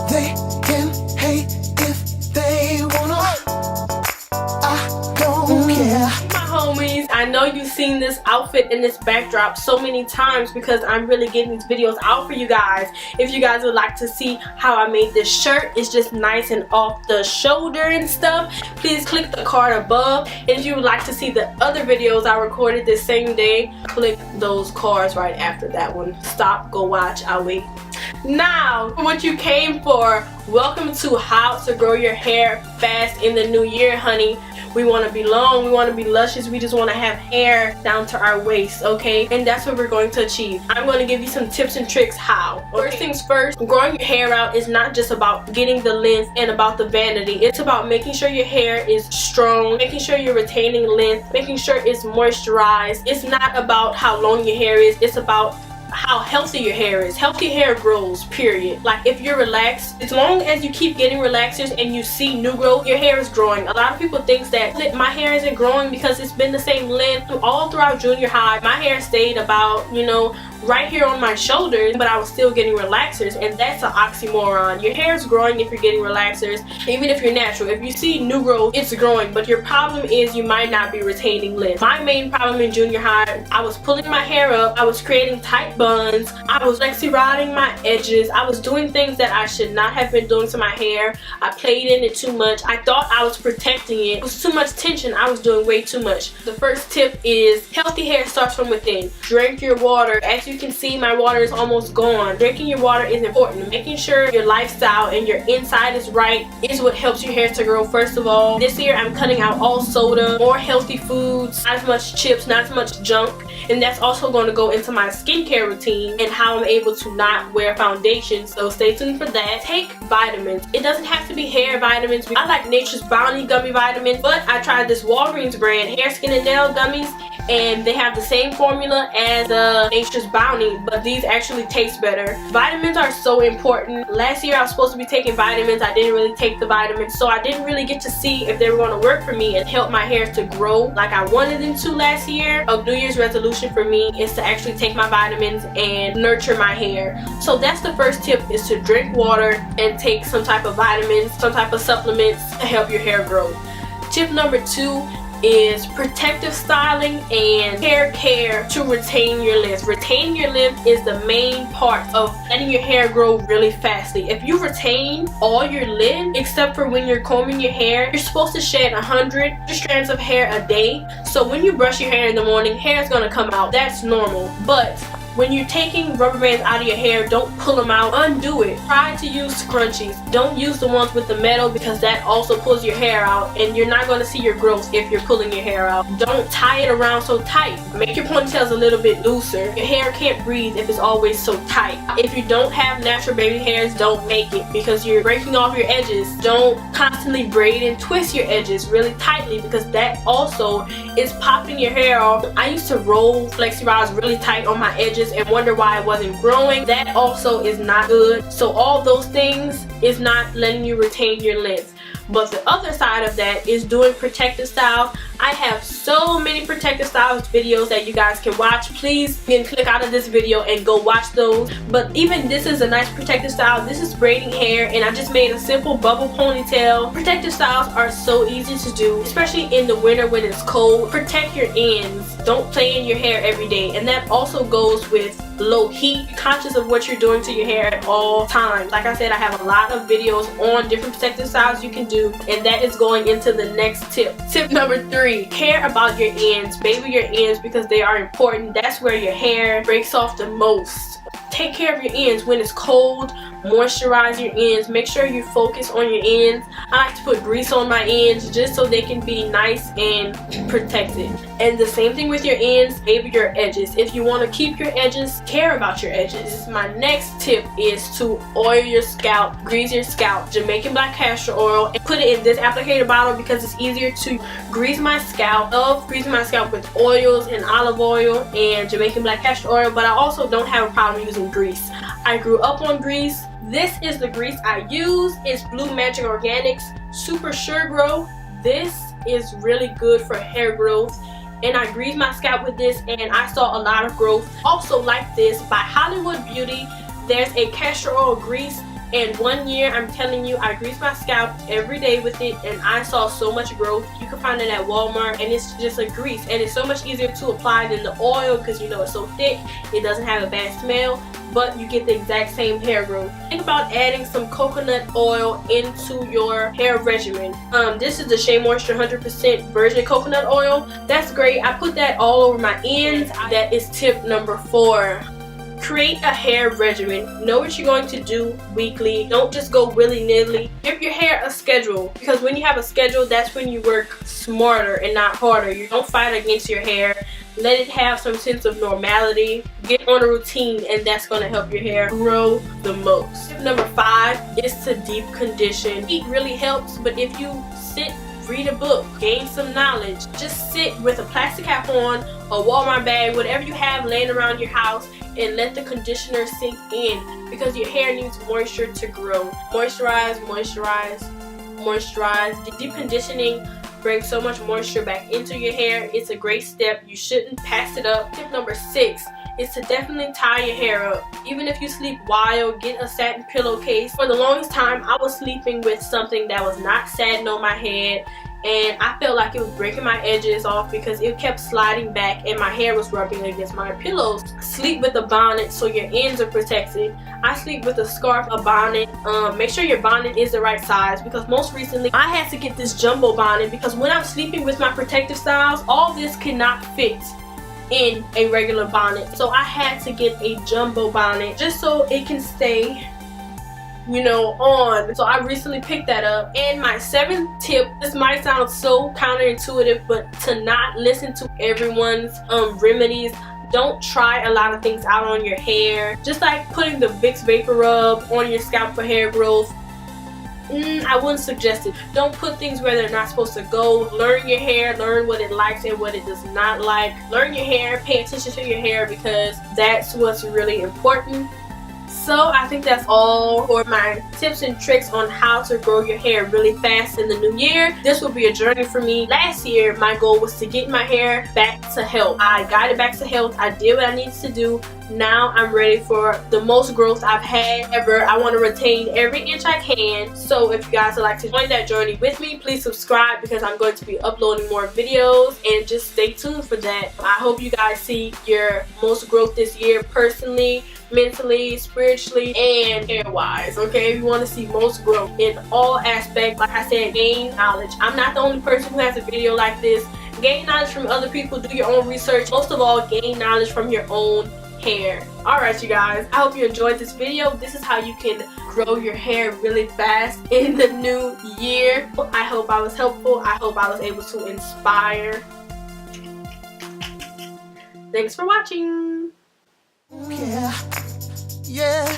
They can hate if they wanna. I don't care. My homies, I know you've seen this outfit and this backdrop so many times because I'm really getting these videos out for you guys. If you guys would like to see how I made this shirt, it's just nice and off the shoulder and stuff, please click the card above. And if you would like to see the other videos I recorded this same day, click those cards right after that one. Stop, go watch, I'll wait. Now, what you came for, welcome to how to grow your hair fast in the new year, honey. We want to be long, we want to be luscious, we just want to have hair down to our waist, okay? And that's what we're going to achieve. I'm going to give you some tips and tricks how. First things first, growing your hair out is not just about getting the length and about the vanity. It's about making sure your hair is strong, making sure you're retaining length, making sure it's moisturized. It's not about how long your hair is, it's about how healthy your hair is. Healthy hair grows, period. Like if you're relaxed, as long as you keep getting relaxers and you see new growth, your hair is growing. A lot of people think that my hair isn't growing because it's been the same length all throughout junior high. My hair stayed about, you know, right here on my shoulders, but I was still getting relaxers, and that's an oxymoron. Your hair is growing if you're getting relaxers, even if you're natural. If you see new growth, it's growing, but your problem is you might not be retaining length. My main problem in junior high, I was pulling my hair up, I was creating tight buns, I was flexi rodding my edges, I was doing things that I should not have been doing to my hair. I played in it too much. I thought I was protecting it. It was too much tension. I was doing way too much. The first tip is healthy hair starts from within. Drink your water. As you can see, my water is almost gone. Drinking your water is important. Making sure your lifestyle and your inside is right is what helps your hair to grow. First of all, this year I'm cutting out all soda, more healthy foods, not as much chips, not as much junk, and that's also going to go into my skincare routine and how I'm able to not wear foundation, so stay tuned for that. Take vitamins. It doesn't have to be hair vitamins. I like Nature's Bounty gummy vitamins, but I tried this Walgreens brand hair, skin, and nail gummies, and they have the same formula as Nature's Bounty, but these actually taste better. Vitamins are so important. Last year I was supposed to be taking vitamins. I didn't really take the vitamins, so I didn't really get to see if they were going to work for me and help my hair to grow like I wanted them to last year. A New Year's resolution for me is to actually take my vitamins and nurture my hair. So that's the first tip, is to drink water and take some type of vitamins, some type of supplements to help your hair grow. Tip number 2 is protective styling and hair care to retain your length. Retaining your length is the main part of letting your hair grow really fastly. If you retain all your length, except for when you're combing your hair, you're supposed to shed 100 strands of hair a day. So when you brush your hair in the morning, hair is gonna come out. That's normal. But when you're taking rubber bands out of your hair, don't pull them out, undo it. Try to use scrunchies. Don't use the ones with the metal because that also pulls your hair out and you're not going to see your growth if you're pulling your hair out. Don't tie it around so tight. Make your ponytails a little bit looser. Your hair can't breathe if it's always so tight. If you don't have natural baby hairs, don't make it because you're breaking off your edges. Don't constantly braid and twist your edges really tightly because that also is popping your hair off. I used to roll flexi rods really tight on my edges and wonder why it wasn't growing. That also is not good. So all those things is not letting you retain your length. But the other side of that is doing protective styles. I have so many protective styles videos that you guys can watch. Please, you can click out of this video and go watch those. But even this is a nice protective style. This is braiding hair and I just made a simple bubble ponytail. Protective styles are so easy to do, especially in the winter when it's cold. Protect your ends. Don't play in your hair every day. And that also goes with low heat. Be conscious of what you're doing to your hair at all times. Like I said, I have a lot of videos on different protective styles you can do, and that is going into the next tip. Tip number 3, care about your ends. Baby your ends because they are important. That's where your hair breaks off the most. Take care of your ends when it's cold. Moisturize your ends. Make sure you focus on your ends. I like to put grease on my ends just so they can be nice and protected. And the same thing with your ends, baby your edges. If you want to keep your edges, care about your edges. My next tip is to oil your scalp, grease your scalp. Jamaican black castor oil, and put it in this applicator bottle because it's easier to grease my scalp. I love greasing my scalp with oils and olive oil and Jamaican black castor oil, but I also don't have a problem using grease. I grew up on grease. This is the grease I use. It's Blue Magic Organics Super Sure Grow. This is really good for hair growth, and I greased my scalp with this and I saw a lot of growth. Also like this by Hollywood Beauty, there's a castor oil grease And 1 year, I'm telling you, I grease my scalp every day with it and I saw so much growth. You can find it at Walmart and it's just a grease, and it's so much easier to apply than the oil because you know it's so thick. It doesn't have a bad smell, but you get the exact same hair growth. Think about adding some coconut oil into your hair regimen. This is the Shea Moisture 100% virgin coconut oil. That's great. I put that all over my ends. That is tip number 4. Create a hair regimen. Know what you're going to do weekly. Don't just go willy-nilly. Give your hair a schedule, because when you have a schedule, that's when you work smarter and not harder. You don't fight against your hair. Let it have some sense of normality. Get on a routine, and that's going to help your hair grow the most. Tip number 5 is to deep condition. Heat really helps, but if you sit, read a book, gain some knowledge, just sit with a plastic cap on, a Walmart bag, whatever you have laying around your house, and let the conditioner sink in, because your hair needs moisture to grow. Moisturize, moisturize, moisturize. Deep conditioning brings so much moisture back into your hair. It's a great step. You shouldn't pass it up. Tip number 6 is to definitely tie your hair up. Even if you sleep wild, get a satin pillowcase. For the longest time, I was sleeping with something that was not satin on my head, and I felt like it was breaking my edges off because it kept sliding back and my hair was rubbing against my pillows. Sleep with a bonnet so your ends are protected. I sleep with a scarf, a bonnet. Make sure your bonnet is the right size, because most recently I had to get this jumbo bonnet because when I'm sleeping with my protective styles, all this cannot fit in a regular bonnet. So I had to get a jumbo bonnet just so it can stay, you know, on. So I recently picked that up. And my 7th tip, this might sound so counterintuitive, but to not listen to everyone's remedies. Don't try a lot of things out on your hair. Just like putting the Vicks Vapor Rub on your scalp for hair growth, I wouldn't suggest it. Don't put things where they're not supposed to go. Learn your hair, learn what it likes and what it does not like. Learn your hair, pay attention to your hair, because that's what's really important. So I think that's all for my tips and tricks on how to grow your hair really fast in the new year. This will be a journey for me. Last year, my goal was to get my hair back to health. I got it back to health. I did what I needed to do. Now I'm ready for the most growth I've had ever. I want to retain every inch I can. So if you guys would like to join that journey with me, please subscribe, because I'm going to be uploading more videos, and just stay tuned for that. I hope you guys see your most growth this year, personally, mentally, spiritually, and hair wise. Okay, if you want to see most growth in all aspects, like I said, gain knowledge. I'm not the only person who has a video like this. Gain knowledge from other people. Do your own research. Most of all, gain knowledge from your own hair. Alright you guys, I hope you enjoyed this video. This is how you can grow your hair really fast in the new year. I hope I was helpful. I hope I was able to inspire. Thanks for watching. Yeah, yeah.